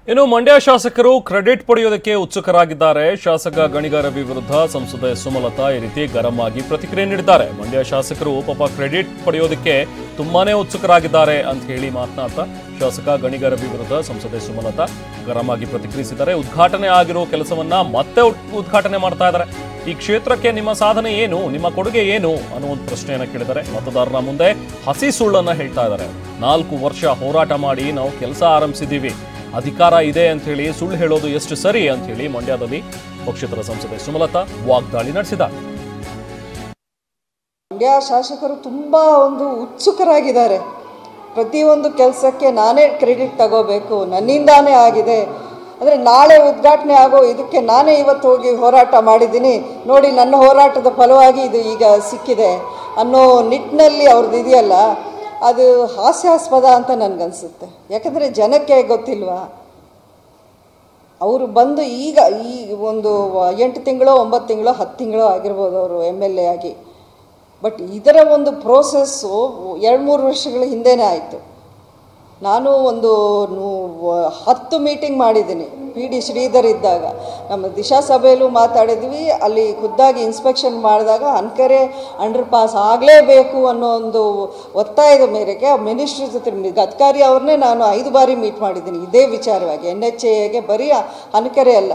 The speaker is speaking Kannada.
ಇನ್ನು ಮಂಡ್ಯ ಶಾಸಕರು ಕ್ರೆಡಿಟ್ ಪಡೆಯೋದಕ್ಕೆ ಉತ್ಸುಕರಾಗಿದ್ದಾರೆ. ಶಾಸಕ ಗಣಿಗ ರವಿ ವಿರುದ್ಧ ಸಂಸದೆ ಸುಮಲತಾ ಈ ರೀತಿ ಗರಂ ಆಗಿ ಪ್ರತಿಕ್ರಿಯೆ ನೀಡಿದ್ದಾರೆ. ಮಂಡ್ಯ ಶಾಸಕರು ಪಾಪ ಕ್ರೆಡಿಟ್ ಪಡೆಯೋದಕ್ಕೆ ತುಂಬಾನೇ ಉತ್ಸುಕರಾಗಿದ್ದಾರೆ ಅಂತ ಹೇಳಿ ಮಾತನಾಡ್ತಾ ಶಾಸಕ ಗಣಿಗ ರವಿ ವಿರುದ್ಧ ಸಂಸದೆ ಸುಮಲತಾ ಗರಂ ಆಗಿ ಪ್ರತಿಕ್ರಿಯಿಸಿದ್ದಾರೆ. ಉದ್ಘಾಟನೆ ಆಗಿರೋ ಕೆಲಸವನ್ನ ಮತ್ತೆ ಉದ್ಘಾಟನೆ ಮಾಡ್ತಾ ಇದ್ದಾರೆ. ಈ ಕ್ಷೇತ್ರಕ್ಕೆ ನಿಮ್ಮ ಸಾಧನೆ ಏನು, ನಿಮ್ಮ ಕೊಡುಗೆ ಏನು ಅನ್ನುವಂಥ ಪ್ರಶ್ನೆಯನ್ನ ಕೇಳಿದ್ದಾರೆ. ಮತದಾರರ ಮುಂದೆ ಹಸಿ ಸುಳ್ಳನ್ನ ಹೇಳ್ತಾ ಇದ್ದಾರೆ. 4 ವರ್ಷ ಹೋರಾಟ ಮಾಡಿ ನಾವು ಕೆಲಸ ಆರಂಭಿಸಿದ್ದೀವಿ, ಅಧಿಕಾರ ಇದೆ ಅಂತ ಹೇಳಿ ಸುಳ್ಳು ಹೇಳೋದು ಎಷ್ಟು ಸರಿ ಅಂತ ಹೇಳಿ ಮಂಡ್ಯದಲ್ಲಿ ಪಕ್ಷೇತರ ಸಂಸದೆ ಸುಮಲತಾ ವಾಗ್ದಾಳಿ ನಡೆಸಿದ್ದಾರೆ. ಮಂಡ್ಯ ಶಾಸಕರು ತುಂಬಾ ಉತ್ಸುಕರಾಗಿದ್ದಾರೆ. ಪ್ರತಿಯೊಂದು ಕೆಲಸಕ್ಕೆ ನಾನೇ ಕ್ರೆಡಿಟ್ ತಗೋಬೇಕು, ನನ್ನಿಂದಾನೇ ಆಗಿದೆ, ಅಂದರೆ ನಾಳೆ ಉದ್ಘಾಟನೆ ಆಗೋ ಇದಕ್ಕೆ ನಾನೇ ಇವತ್ತು ಹೋಗಿ ಹೋರಾಟ ಮಾಡಿದ್ದೀನಿ ನೋಡಿ, ನನ್ನ ಹೋರಾಟದ ಫಲವಾಗಿ ಇದು ಈಗ ಸಿಕ್ಕಿದೆ ಅನ್ನೋ ನಿಟ್ಟಿನಲ್ಲಿ ಅವ್ರದ್ದು ಇದೆಯಲ್ಲ, ಅದು ಹಾಸ್ಯಾಸ್ಪದ ಅಂತ ನನಗನ್ಸುತ್ತೆ. ಯಾಕಂದರೆ ಜನಕ್ಕೆ ಗೊತ್ತಿಲ್ವಾ, ಅವರು ಬಂದು ಈಗ ಈ 8 ತಿಂಗಳು 9 ತಿಂಗಳು 10 ತಿಂಗಳು ಆಗಿರ್ಬೋದು ಅವರು MLA ಆಗಿ. ಬಟ್ ಇದರ ಪ್ರೋಸೆಸ್ಸು 2-3 ವರ್ಷಗಳ ಹಿಂದೆನೇ ಆಯಿತು. ನಾನು 10 ಮೀಟಿಂಗ್ ಮಾಡಿದ್ದೀನಿ PD ಶ್ರೀಧರ್ ಇದ್ದಾಗ. ನಮ್ಮ ದಿಶಾ ಸಭೆಯಲ್ಲೂ ಮಾತಾಡಿದ್ವಿ. ಅಲ್ಲಿ ಖುದ್ದಾಗಿ ಇನ್ಸ್ಪೆಕ್ಷನ್ ಮಾಡಿದಾಗ ಅನ್ಕರೆ ಅಂಡರ್ ಪಾಸ್ ಆಗಲೇಬೇಕು ಅನ್ನೋ ಒತ್ತಾಯದ ಮೇರೆಗೆ ಮಿನಿಸ್ಟ್ರ್ ಜೊತೆ ಗಡ್ಕರಿ ಅವ್ರನ್ನೇ ನಾನು 5 ಬಾರಿ ಮೀಟ್ ಮಾಡಿದ್ದೀನಿ ಇದೇ ವಿಚಾರವಾಗಿ. NHAಗೆ ಬರೀ ಅನ್ಕರೆ ಅಲ್ಲ.